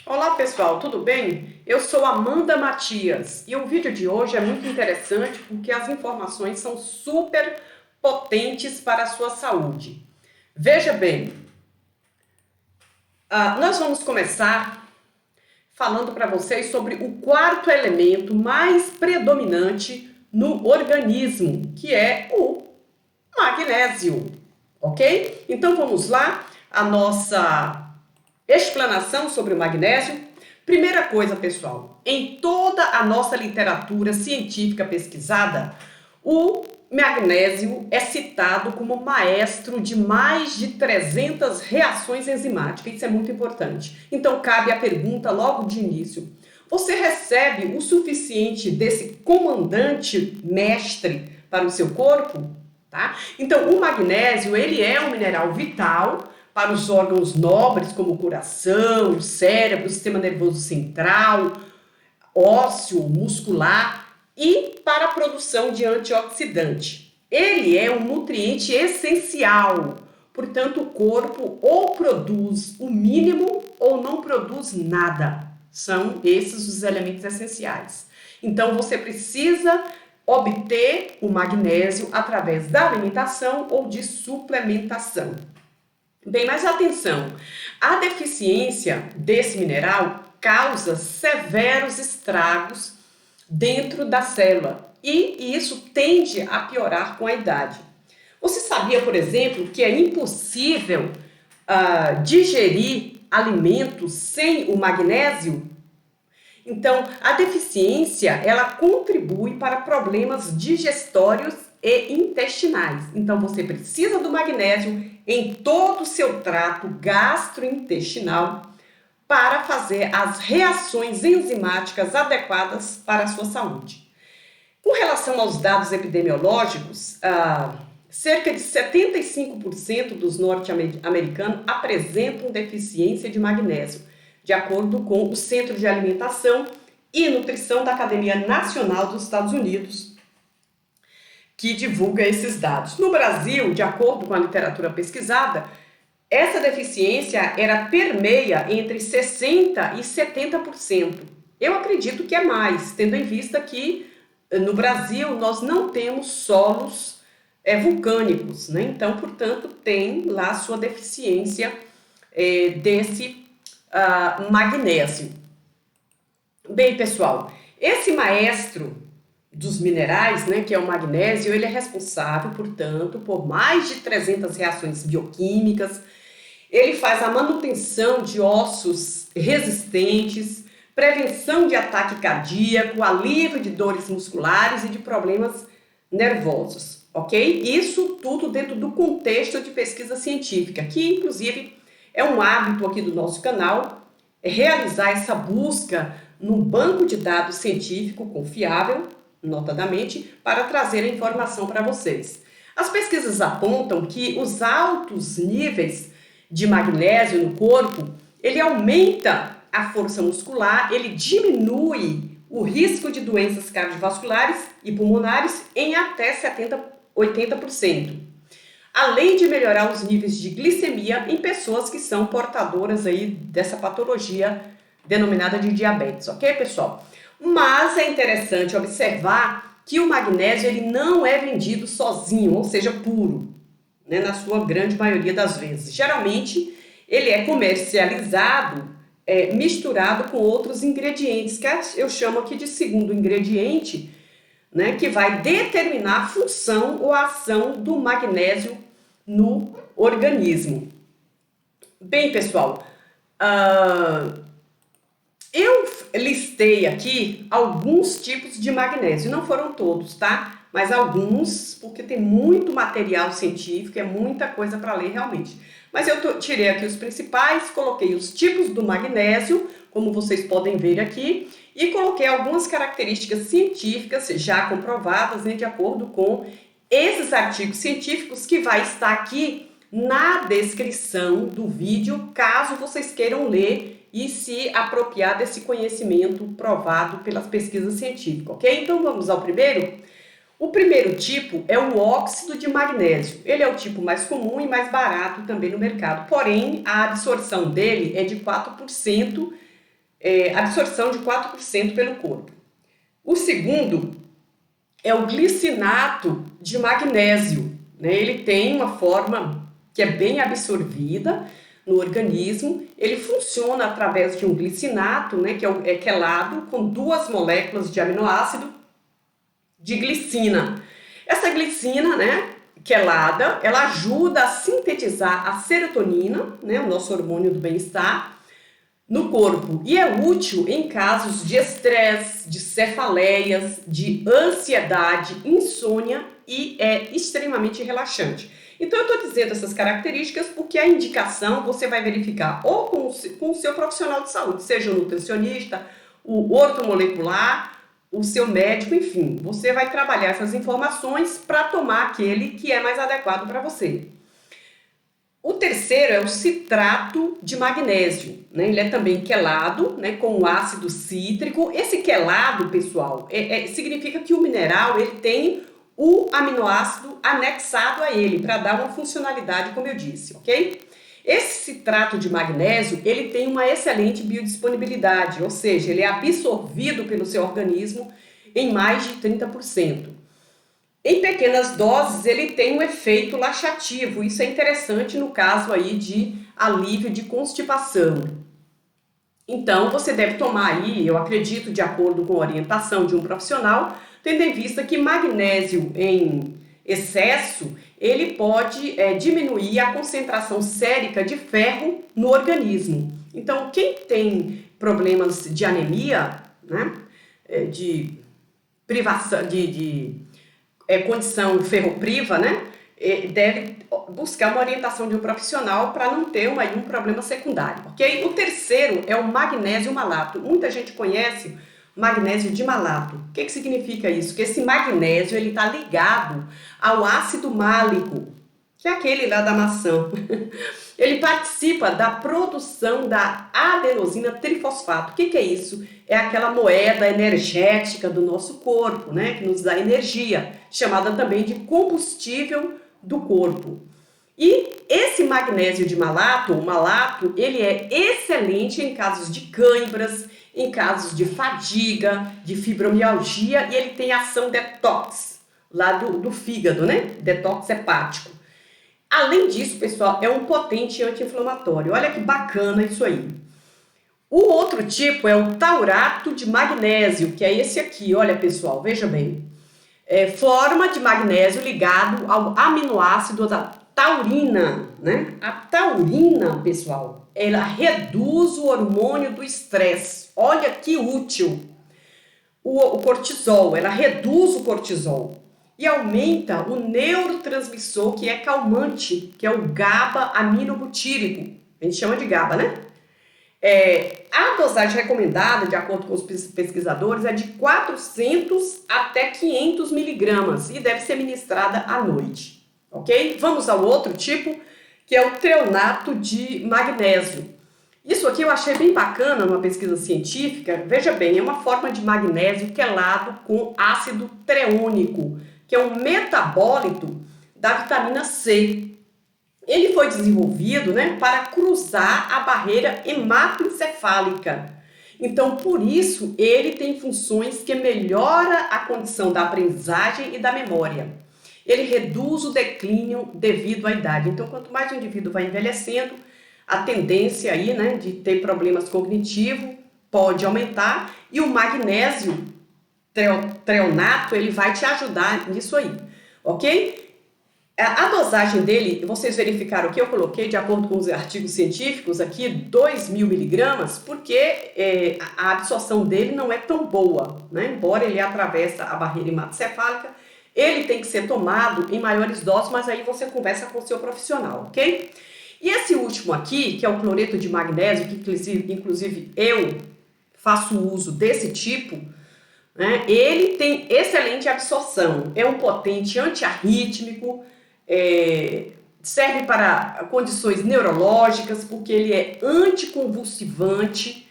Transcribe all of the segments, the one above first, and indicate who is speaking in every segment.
Speaker 1: Olá pessoal, tudo bem? Eu sou Amanda Matias e o vídeo de hoje é muito interessante porque as informações são super potentes para a sua saúde. Veja bem, nós vamos começar falando para vocês sobre o quarto elemento mais predominante no organismo, que é o magnésio, ok? Então vamos lá, a nossa explanação sobre o magnésio. Primeira coisa, pessoal, em toda a nossa literatura científica pesquisada, o magnésio é citado como maestro de mais de 300 reações enzimáticas. Isso é muito importante. Então, cabe a pergunta logo de início: você recebe o suficiente desse comandante mestre para o seu corpo? Tá? Então, o magnésio, ele é um mineral vital para os órgãos nobres, como o coração, o cérebro, o sistema nervoso central, ósseo, muscular e para a produção de antioxidante. Ele é um nutriente essencial, portanto, o corpo ou produz o mínimo ou não produz nada. São esses os elementos essenciais. Então, você precisa obter o magnésio através da alimentação ou de suplementação. Bem, mas atenção, a deficiência desse mineral causa severos estragos dentro da célula e isso tende a piorar com a idade. Você sabia, por exemplo, que é impossível digerir alimentos sem o magnésio? Então, a deficiência, ela contribui para problemas digestórios e intestinais. Então, você precisa do magnésio em todo o seu trato gastrointestinal para fazer as reações enzimáticas adequadas para a sua saúde. Com relação aos dados epidemiológicos, cerca de 75% dos norte-americanos apresentam deficiência de magnésio, de acordo com o Centro de Alimentação e Nutrição da Academia Nacional dos Estados Unidos, que divulga esses dados. No Brasil, de acordo com a literatura pesquisada, essa deficiência permeia entre 60% e 70%. Eu acredito que é mais, tendo em vista que no Brasil nós não temos solos vulcânicos, né? Então, portanto, tem lá sua deficiência desse magnésio. Bem, pessoal, esse maestro dos minerais, né, que é o magnésio, ele é responsável, portanto, por mais de 300 reações bioquímicas. Ele faz a manutenção de ossos resistentes, prevenção de ataque cardíaco, alívio de dores musculares e de problemas nervosos, ok? Isso tudo dentro do contexto de pesquisa científica, que inclusive é um hábito aqui do nosso canal, realizar essa busca num banco de dados científico confiável, notadamente, para trazer a informação para vocês. As pesquisas apontam que os altos níveis de magnésio no corpo, ele aumenta a força muscular, ele diminui o risco de doenças cardiovasculares e pulmonares em até 80%. Além de melhorar os níveis de glicemia em pessoas que são portadoras aí dessa patologia denominada de diabetes, ok, pessoal? Mas é interessante observar que o magnésio ele não é vendido sozinho, ou seja, puro, né, na sua grande maioria das vezes. Geralmente, ele é comercializado misturado com outros ingredientes, que eu chamo aqui de segundo ingrediente, né, que vai determinar a função ou a ação do magnésio no organismo. Bem, pessoal, eu listei aqui alguns tipos de magnésio, não foram todos, tá? Mas alguns, porque tem muito material científico, é muita coisa para ler realmente. Mas eu tirei aqui os principais, coloquei os tipos do magnésio, como vocês podem ver aqui, e coloquei algumas características científicas já comprovadas, né, de acordo com esses artigos científicos que vai estar aqui na descrição do vídeo, caso vocês queiram ler e se apropriar desse conhecimento provado pelas pesquisas científicas, ok? Então vamos ao primeiro. O primeiro tipo é o óxido de magnésio. Ele é o tipo mais comum e mais barato também no mercado, porém a absorção dele é de 4% absorção de 4% pelo corpo. O segundo é o glicinato de magnésio, né? Ele tem uma forma que é bem absorvida no organismo. Ele funciona através de um glicinato, né, que é quelado com 2 moléculas de aminoácido de glicina. Essa glicina, né, quelada, ela ajuda a sintetizar a serotonina, né, o nosso hormônio do bem-estar, no corpo, e é útil em casos de estresse, de cefaleias, de ansiedade, insônia, e é extremamente relaxante. Então eu estou dizendo essas características porque a indicação você vai verificar ou com o seu profissional de saúde, seja o nutricionista, o ortomolecular, o seu médico, enfim, você vai trabalhar essas informações para tomar aquele que é mais adequado para você. O terceiro é o citrato de magnésio, né? Ele é também quelado, né, com o ácido cítrico. Esse quelado, pessoal, significa que o mineral ele tem o aminoácido anexado a ele para dar uma funcionalidade, como eu disse, ok? Esse citrato de magnésio ele tem uma excelente biodisponibilidade, ou seja, ele é absorvido pelo seu organismo em mais de 30%. Em pequenas doses, ele tem um efeito laxativo. Isso é interessante no caso aí de alívio de constipação. Então, você deve tomar aí, eu acredito, de acordo com a orientação de um profissional, tendo em vista que magnésio em excesso, ele pode diminuir a concentração sérica de ferro no organismo. Então, quem tem problemas de anemia, né, de privação, condição ferropriva, né, deve buscar uma orientação de um profissional para não ter um problema secundário, ok? O terceiro é o magnésio malato. Muita gente conhece magnésio de malato. O que significa isso? Que esse magnésio ele está ligado ao ácido málico, que é aquele lá da maçã. Ele participa da produção da adenosina trifosfato. O que é isso? É aquela moeda energética do nosso corpo, né? Que nos dá energia, chamada também de combustível do corpo. E esse magnésio de malato, o malato, ele é excelente em casos de cãibras, em casos de fadiga, de fibromialgia, e ele tem ação detox lá do fígado, né? Detox hepático. Além disso, pessoal, é um potente anti-inflamatório. Olha que bacana isso aí. O outro tipo é o taurato de magnésio, que é esse aqui. Olha, pessoal, veja bem. Forma de magnésio ligado ao aminoácido da taurina, né? A taurina, pessoal, ela reduz o hormônio do estresse. Olha que útil. O cortisol, ela reduz o cortisol. E aumenta o neurotransmissor que é calmante, que é o GABA-aminobutírico. A gente chama de GABA, né? A dosagem recomendada, de acordo com os pesquisadores, é de 400 até 500 miligramas e deve ser ministrada à noite, ok? Vamos ao outro tipo, que é o treonato de magnésio. Isso aqui eu achei bem bacana numa pesquisa científica. Veja bem, é uma forma de magnésio quelado com ácido treônico, que é um metabólito da vitamina C. Ele foi desenvolvido, né, para cruzar a barreira hematoencefálica. Então, por isso, ele tem funções que melhora a condição da aprendizagem e da memória. Ele reduz o declínio devido à idade. Então, quanto mais o indivíduo vai envelhecendo, a tendência aí, né, de ter problemas cognitivos pode aumentar, e o magnésio treonato, ele vai te ajudar nisso aí, ok? A dosagem dele, vocês verificaram que eu coloquei, de acordo com os artigos científicos aqui, 2.000 miligramas, porque a absorção dele não é tão boa, né? Embora ele atravesse a barreira hematoencefálica, ele tem que ser tomado em maiores doses, mas aí você conversa com o seu profissional, ok? E esse último aqui, que é o cloreto de magnésio, que inclusive eu faço uso desse tipo, né? Ele tem excelente absorção, é um potente antiarrítmico, serve para condições neurológicas, porque ele é anticonvulsivante,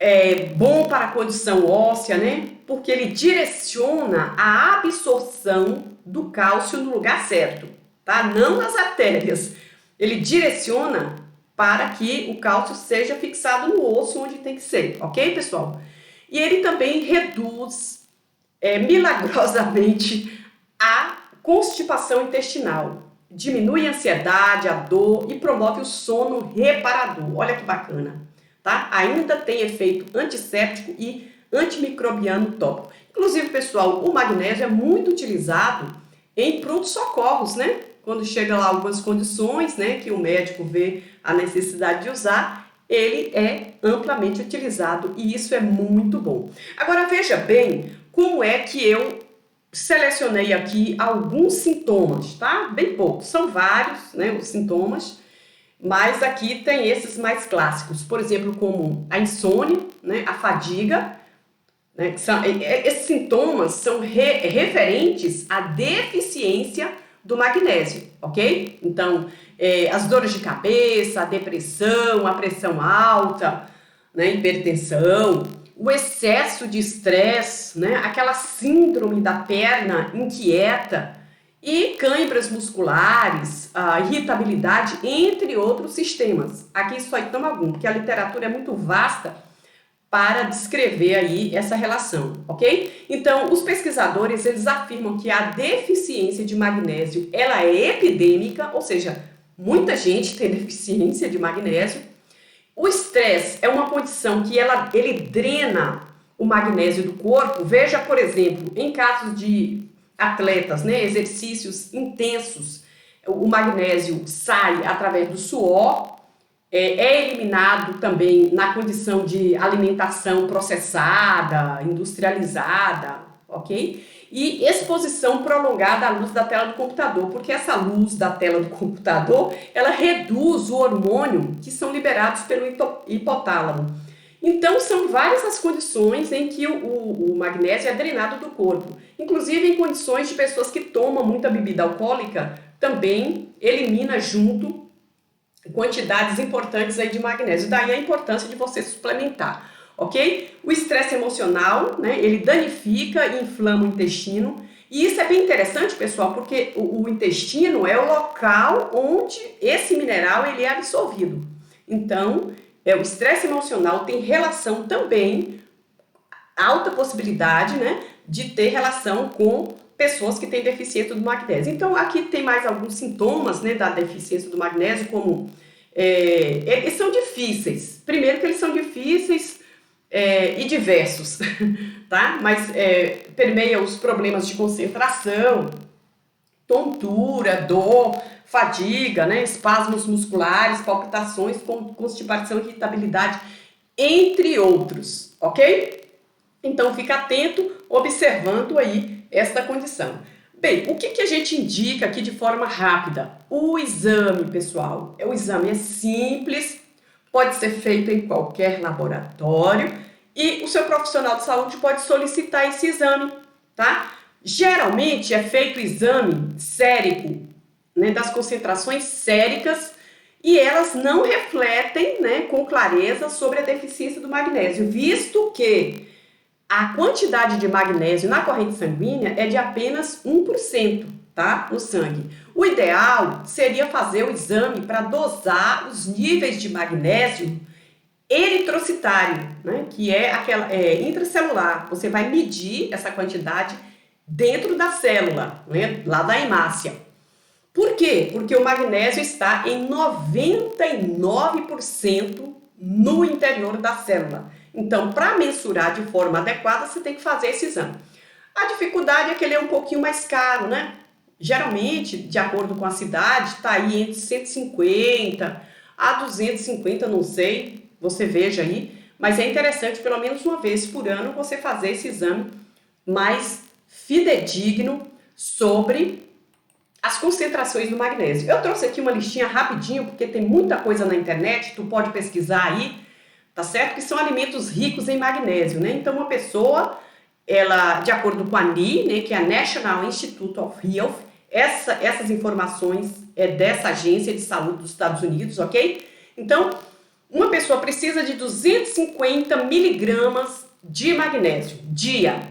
Speaker 1: é bom para a condição óssea, né? Porque ele direciona a absorção do cálcio no lugar certo, tá? Não nas artérias. Ele direciona para que o cálcio seja fixado no osso onde tem que ser, ok, pessoal? E ele também reduz milagrosamente a constipação intestinal, diminui a ansiedade, a dor e promove o sono reparador. Olha que bacana, tá? Ainda tem efeito antisséptico e antimicrobiano tópico. Inclusive, pessoal, o magnésio é muito utilizado em pronto-socorros, né? Quando chega lá algumas condições, né, que o médico vê a necessidade de usar, ele é amplamente utilizado e isso é muito bom. Agora, veja bem como é que eu selecionei aqui alguns sintomas, tá? Bem poucos, são vários, né, os sintomas, mas aqui tem esses mais clássicos, por exemplo, como a insônia, né, a fadiga, né, esses sintomas são referentes à deficiência do magnésio, ok? Então, as dores de cabeça, a depressão, a pressão alta, né, hipertensão, o excesso de estresse, né, aquela síndrome da perna inquieta e câimbras musculares, a irritabilidade, entre outros sistemas. Aqui só citamos algum, porque a literatura é muito vasta para descrever aí essa relação, ok? Então, os pesquisadores, eles afirmam que a deficiência de magnésio, ela é epidêmica, ou seja, muita gente tem deficiência de magnésio. O estresse é uma condição que ele drena o magnésio do corpo. Veja, por exemplo, em casos de atletas, né, exercícios intensos, o magnésio sai através do suor, é eliminado também na condição de alimentação processada, industrializada, ok? E exposição prolongada à luz da tela do computador, porque essa luz da tela do computador, ela reduz o hormônio que são liberados pelo hipotálamo. Então, são várias as condições em que o magnésio é drenado do corpo. Inclusive, em condições de pessoas que tomam muita bebida alcoólica, também elimina junto quantidades importantes aí de magnésio. Daí a importância de você suplementar, ok? O estresse emocional, né, ele danifica e inflama o intestino. E isso é bem interessante, pessoal, porque o intestino é o local onde esse mineral ele é absorvido. Então, o estresse emocional tem relação também, alta possibilidade, né, de ter relação com pessoas que têm deficiência do magnésio. Então, aqui tem mais alguns sintomas, né, da deficiência do magnésio, como eles são difíceis. Primeiro que eles são difíceis e diversos, tá? Mas permeia os problemas de concentração, tontura, dor, fadiga, né, espasmos musculares, palpitações, constipação, irritabilidade, entre outros, ok? Então, fica atento, observando aí esta condição. Bem, o que a gente indica aqui de forma rápida? O exame, pessoal. O exame é simples, pode ser feito em qualquer laboratório e o seu profissional de saúde pode solicitar esse exame, tá? Geralmente é feito o exame sérico, né, das concentrações séricas e elas não refletem, né, com clareza sobre a deficiência do magnésio, visto que a quantidade de magnésio na corrente sanguínea é de apenas 1%, tá? No sangue. O ideal seria fazer o exame para dosar os níveis de magnésio eritrocitário, né? Que é aquela intracelular. Você vai medir essa quantidade dentro da célula, né? Lá da hemácia. Por quê? Porque o magnésio está em 99% no interior da célula. Então, para mensurar de forma adequada, você tem que fazer esse exame. A dificuldade é que ele é um pouquinho mais caro, né? Geralmente, de acordo com a cidade, está aí entre 150 a 250, não sei, você veja aí. Mas é interessante, pelo menos uma vez por ano, você fazer esse exame mais fidedigno sobre as concentrações do magnésio. Eu trouxe aqui uma listinha rapidinho, porque tem muita coisa na internet, tu pode pesquisar aí, tá certo? Que são alimentos ricos em magnésio, né? Então, uma pessoa, ela, de acordo com a NI, né, que é a National Institute of Health, essas informações é dessa agência de saúde dos Estados Unidos, ok? Então, uma pessoa precisa de 250 miligramas de magnésio,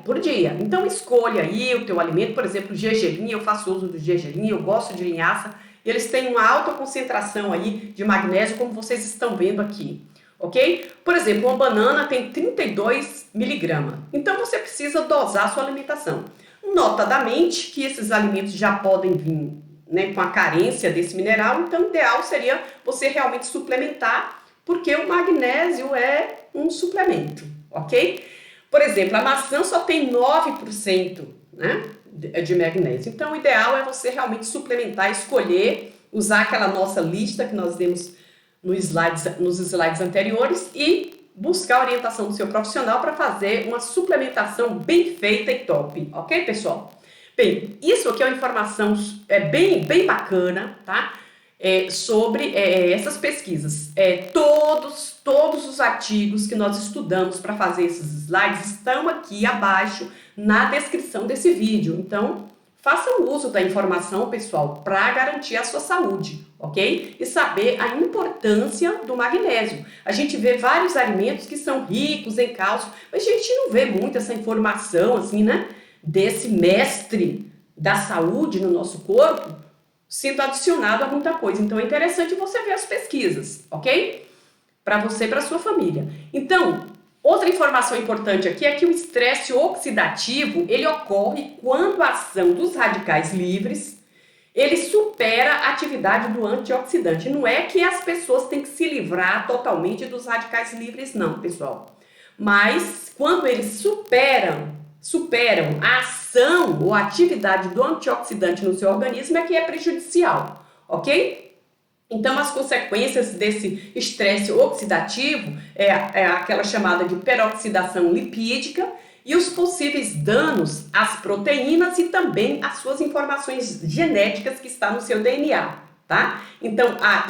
Speaker 1: por dia. Então, escolha aí o teu alimento, por exemplo, gergelim, eu faço uso do gergelim, eu gosto de linhaça, eles têm uma alta concentração aí de magnésio, como vocês estão vendo aqui, ok? Por exemplo, uma banana tem 32 miligramas, então você precisa dosar a sua alimentação. Notadamente que esses alimentos já podem vir, né, com a carência desse mineral, então o ideal seria você realmente suplementar, porque o magnésio é um suplemento, ok? Por exemplo, a maçã só tem 9%, né, de magnésio. Então, o ideal é você realmente suplementar, escolher, usar aquela nossa lista que nós demos nos slides anteriores e buscar a orientação do seu profissional para fazer uma suplementação bem feita e top, ok, pessoal? Bem, isso aqui é uma informação bem bacana, tá? Sobre essas pesquisas. Todos os artigos que nós estudamos para fazer esses slides estão aqui abaixo na descrição desse vídeo. Então, façam uso da informação, pessoal, para garantir a sua saúde, ok? E saber a importância do magnésio. A gente vê vários alimentos que são ricos em cálcio, mas a gente não vê muito essa informação, assim, né? Desse mestre da saúde no nosso corpo sendo adicionado a muita coisa. Então, é interessante você ver as pesquisas, ok? Para você e para sua família. Então, outra informação importante aqui é que o estresse oxidativo, ele ocorre quando a ação dos radicais livres, ele supera a atividade do antioxidante. Não é que as pessoas têm que se livrar totalmente dos radicais livres, não, pessoal. Mas, quando eles superam a ação ou a atividade do antioxidante no seu organismo é que é prejudicial, ok? Então, as consequências desse estresse oxidativo é aquela chamada de peroxidação lipídica e os possíveis danos às proteínas e também às suas informações genéticas que está no seu DNA, tá? Então, a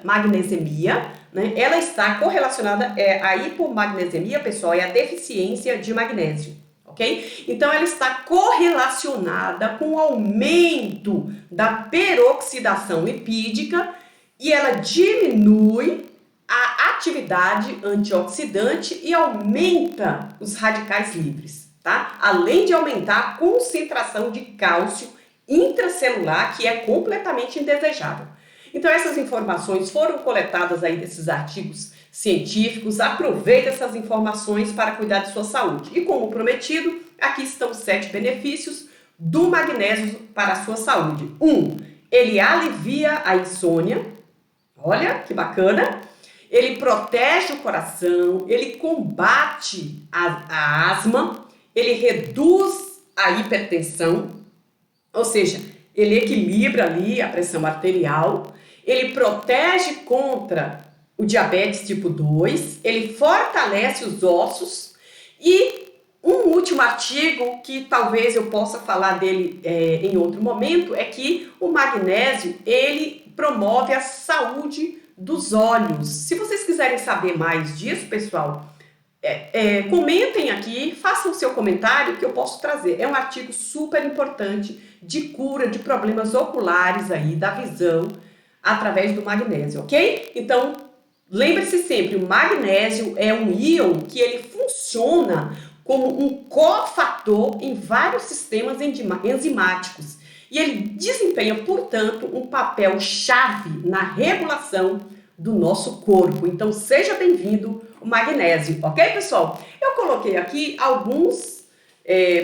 Speaker 1: magnesemia, né, ela está correlacionada, a hipomagnesemia, pessoal, é a deficiência de magnésio, ok? Então, ela está correlacionada com o aumento da peroxidação lipídica e ela diminui a atividade antioxidante e aumenta os radicais livres, tá? Além de aumentar a concentração de cálcio intracelular, que é completamente indesejável. Então, essas informações foram coletadas aí desses artigos científicos. Aproveite essas informações para cuidar de sua saúde. E como prometido, aqui estão 7 benefícios do magnésio para a sua saúde. 1. Ele alivia a insônia. Olha que bacana. Ele protege o coração, ele combate a asma, ele reduz a hipertensão, ou seja, ele equilibra ali a pressão arterial, ele protege contra o diabetes tipo 2, ele fortalece os ossos e um último artigo que talvez eu possa falar dele em outro momento é que o magnésio, ele promove a saúde dos olhos. Se vocês quiserem saber mais disso, pessoal, comentem aqui, façam o seu comentário que eu posso trazer. É um artigo super importante de cura de problemas oculares aí, da visão, através do magnésio, ok? Então, lembre-se sempre, o magnésio é um íon que ele funciona como um cofator em vários sistemas enzimáticos. E ele desempenha, portanto, um papel chave na regulação do nosso corpo. Então, seja bem-vindo o magnésio, ok, pessoal? Eu coloquei aqui alguns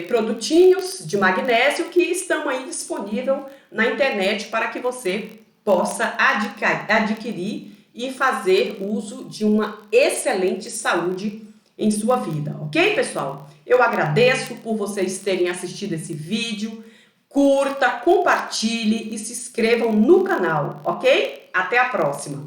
Speaker 1: produtinhos de magnésio que estão aí disponíveis na internet para que você possa adquirir e fazer uso de uma excelente saúde em sua vida, ok, pessoal? Eu agradeço por vocês terem assistido esse vídeo. Curta, compartilhe e se inscrevam no canal, ok? Até a próxima!